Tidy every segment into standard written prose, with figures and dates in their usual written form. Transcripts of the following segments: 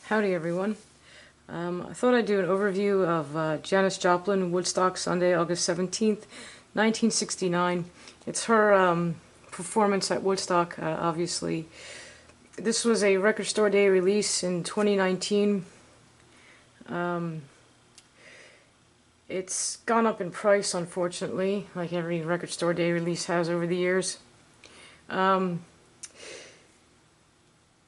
Howdy everyone. I thought I'd do an overview of Janis Joplin, Woodstock, Sunday, August 17th, 1969. It's her performance at Woodstock, obviously. This was a Record Store Day release in 2019. It's gone up in price, unfortunately, like every Record Store Day release has over the years. There's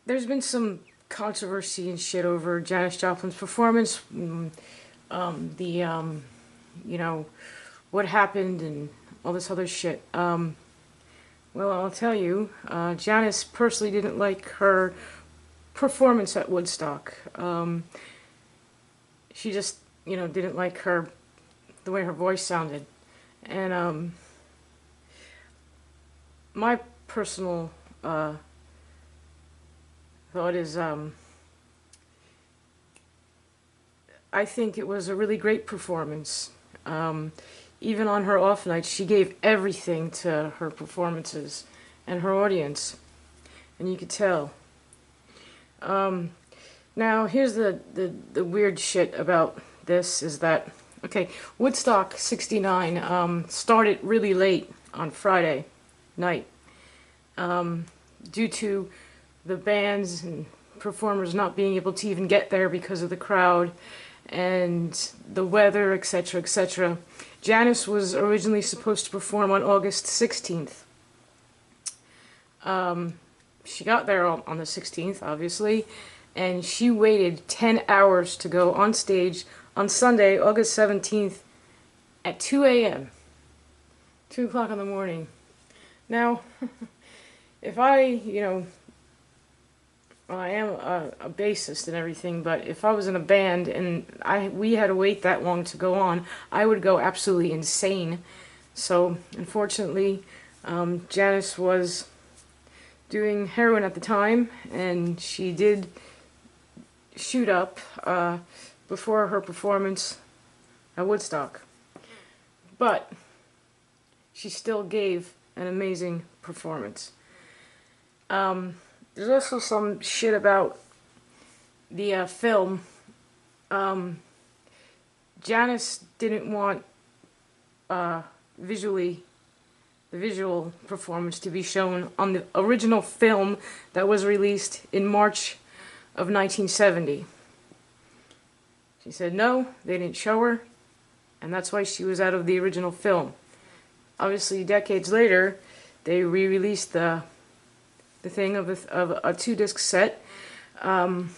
been some controversy and shit over Janis Joplin's performance, what happened and all this other shit. Well, I'll tell you, Janis personally didn't like her performance at Woodstock. She just, didn't like the way her voice sounded. And my personal thought is, I think it was a really great performance. Even on her off nights, she gave everything to her performances and her audience, and you could tell. Now, here's the weird shit about this is that, okay, Woodstock 69 started really late on Friday night due to the bands and performers not being able to even get there because of the crowd and the weather, etc., etc. Janis was originally supposed to perform on August 16th. She got there on the 16th, obviously, and she waited 10 hours to go on stage on Sunday, August 17th at 2 a.m. 2 o'clock in the morning. Now, if I am a bassist and everything, but if I was in a band and we had to wait that long to go on, I would go absolutely insane. So, unfortunately, Janis was doing heroin at the time, and she did shoot up before her performance at Woodstock. But she still gave an amazing performance. There's also some shit about the film. Janis didn't want the visual performance to be shown on the original film that was released in March of 1970. She said no, they didn't show her, and that's why she was out of the original film. Obviously, decades later, they re-released the thing of a 2-disc set, and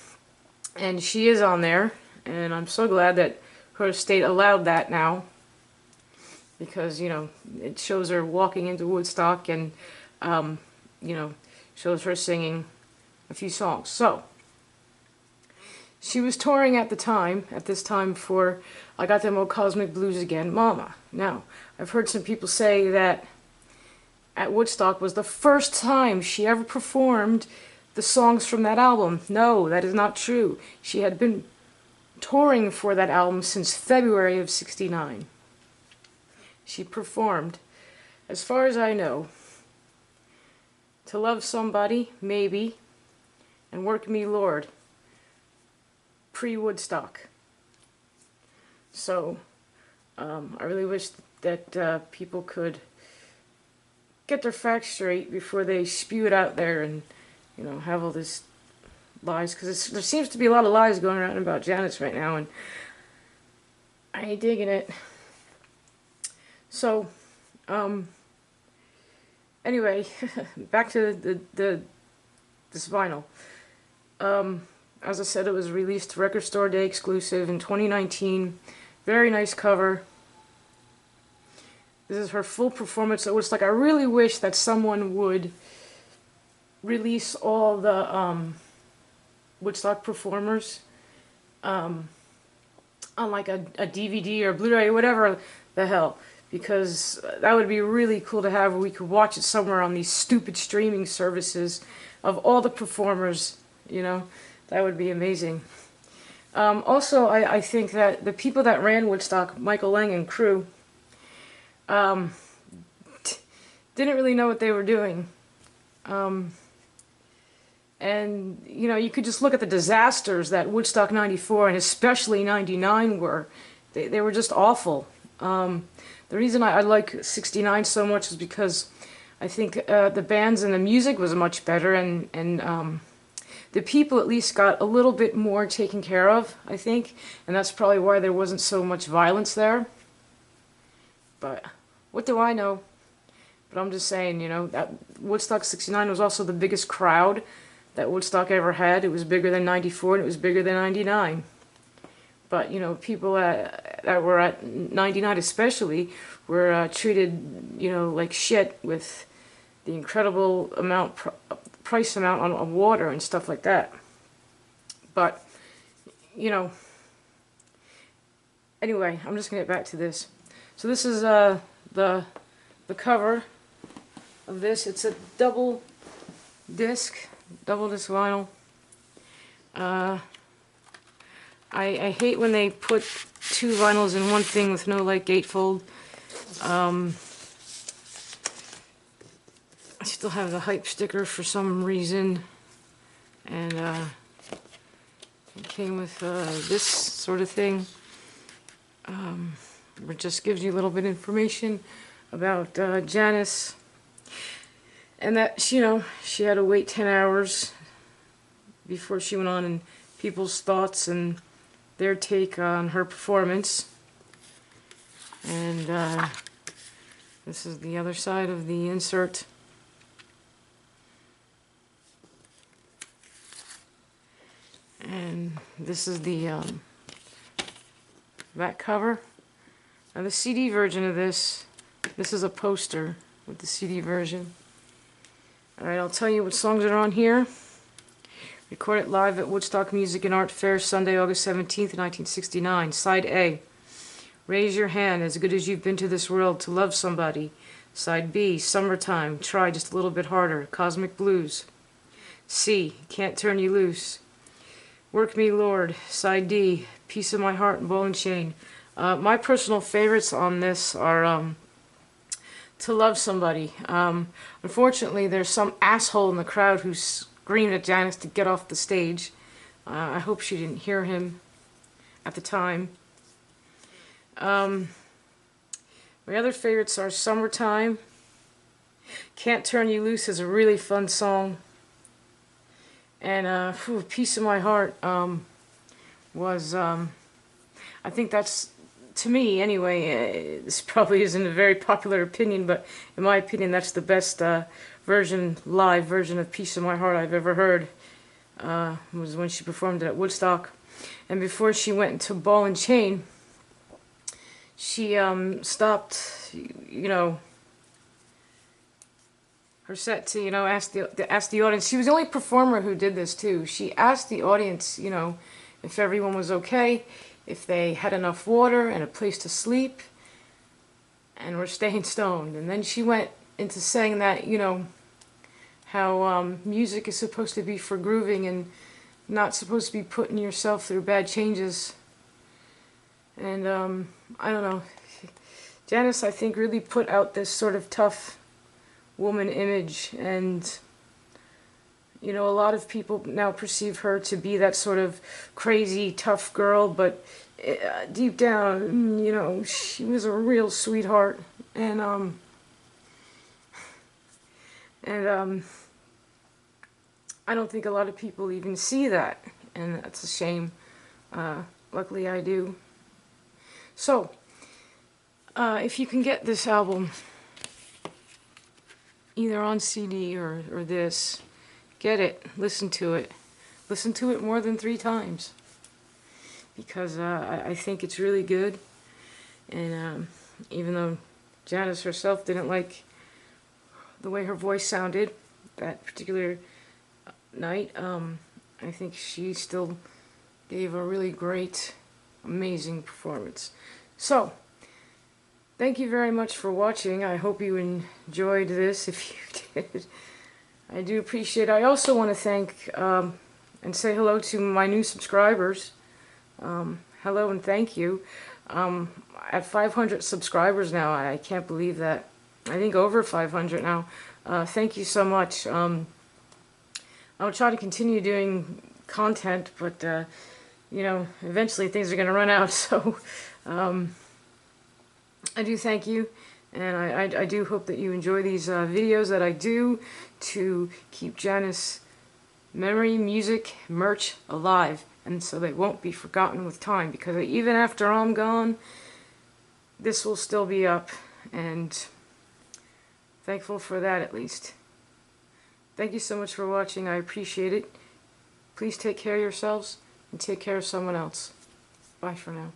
she is on there, and I'm so glad that her estate allowed that now, because it shows her walking into Woodstock and shows her singing a few songs. So she was touring at this time for I Got Them Old Cosmic Blues Again, Mama. Now, I've heard some people say that at Woodstock was the first time she ever performed the songs from that album. No, that is not true. She had been touring for that album since February of '69. She performed, as far as I know, To Love Somebody, Maybe, and Work Me Lord, pre-Woodstock. So, I really wish that people could get their facts straight before they spew it out there and, have all this lies. Because there seems to be a lot of lies going around about Janis right now, and I ain't digging it. So, anyway, back to this vinyl. As I said, it was released Record Store Day exclusive in 2019. Very nice cover. This is her full performance. It was like, I really wish that someone would release all the Woodstock performers on like a DVD or Blu-ray or whatever the hell, because that would be really cool to have. We could watch it somewhere on these stupid streaming services of all the performers, that would be amazing. Also, I think that the people that ran Woodstock, Michael Lang and crew, didn't really know what they were doing. And, you know, you could just look at the disasters that Woodstock 94 and especially 99 were. They were just awful. The reason I like 69 so much is because I think the bands and the music was much better, and the people at least got a little bit more taken care of, I think. And that's probably why there wasn't so much violence there. But what do I know? But I'm just saying, you know, that Woodstock 69 was also the biggest crowd that Woodstock ever had. It was bigger than 94 and it was bigger than 99. But, you know, people that were at 99 especially were treated, you know, like shit with the incredible price amount on water and stuff like that. But, you know, anyway, I'm just going to get back to this. So this is the cover of this. It's a double disc vinyl. I hate when they put two vinyls in one thing with no like gatefold. I still have the hype sticker for some reason, and it came with this sort of thing. It just gives you a little bit of information about Janis, and that she had to wait 10 hours before she went on, and people's thoughts and their take on her performance. And this is the other side of the insert. And this is the back cover. Now the CD version of this is a poster with the CD version. Alright, I'll tell you what songs are on here. Recorded live at Woodstock Music and Art Fair, Sunday, August 17th, 1969. Side A, Raise Your Hand, As Good As You've Been to This World to Love Somebody. Side B, Summertime, Try Just a Little Bit Harder, Cosmic Blues. C, Can't Turn You Loose, Work Me Lord. Side D, Piece of My Heart and Ball and Chain. My personal favorites on this are To Love Somebody. Unfortunately, there's some asshole in the crowd who screamed at Janis to get off the stage. I hope she didn't hear him at the time. My other favorites are Summertime. Can't Turn You Loose is a really fun song. And Piece of My Heart was, I think that's, to me anyway, this probably isn't a very popular opinion, but in my opinion that's the best live version of Piece of My Heart I've ever heard. Was when she performed it at Woodstock. And before she went into Ball and Chain, she stopped, her set to, ask the audience. She was the only performer who did this too. She asked the audience, if everyone was okay, if they had enough water and a place to sleep, and were staying stoned. And then she went into saying that, how music is supposed to be for grooving and not supposed to be putting yourself through bad changes. And I don't know. Janis, I think, really put out this sort of tough woman image, and a lot of people now perceive her to be that sort of crazy tough girl, but deep down, she was a real sweetheart. And I don't think a lot of people even see that, and that's a shame. Luckily I do. So if you can get this album either on CD or this, get it, listen to it more than 3 times, because I think it's really good. And even though Janis herself didn't like the way her voice sounded that particular night, I think she still gave a really great, amazing performance. So thank you very much for watching. I hope you enjoyed this. If you did, I do appreciate it. I also want to thank and say hello to my new subscribers. Hello and thank you. At 500 subscribers now. I can't believe that. I think over 500 now. Thank you so much. I'll try to continue doing content, but you know, eventually things are going to run out. So I do thank you, and I do hope that you enjoy these videos that I do to keep Janis' memory, music, merch alive, and so they won't be forgotten with time, because even after I'm gone, this will still be up, and thankful for that at least. Thank you so much for watching. I appreciate it. Please take care of yourselves and take care of someone else. Bye for now.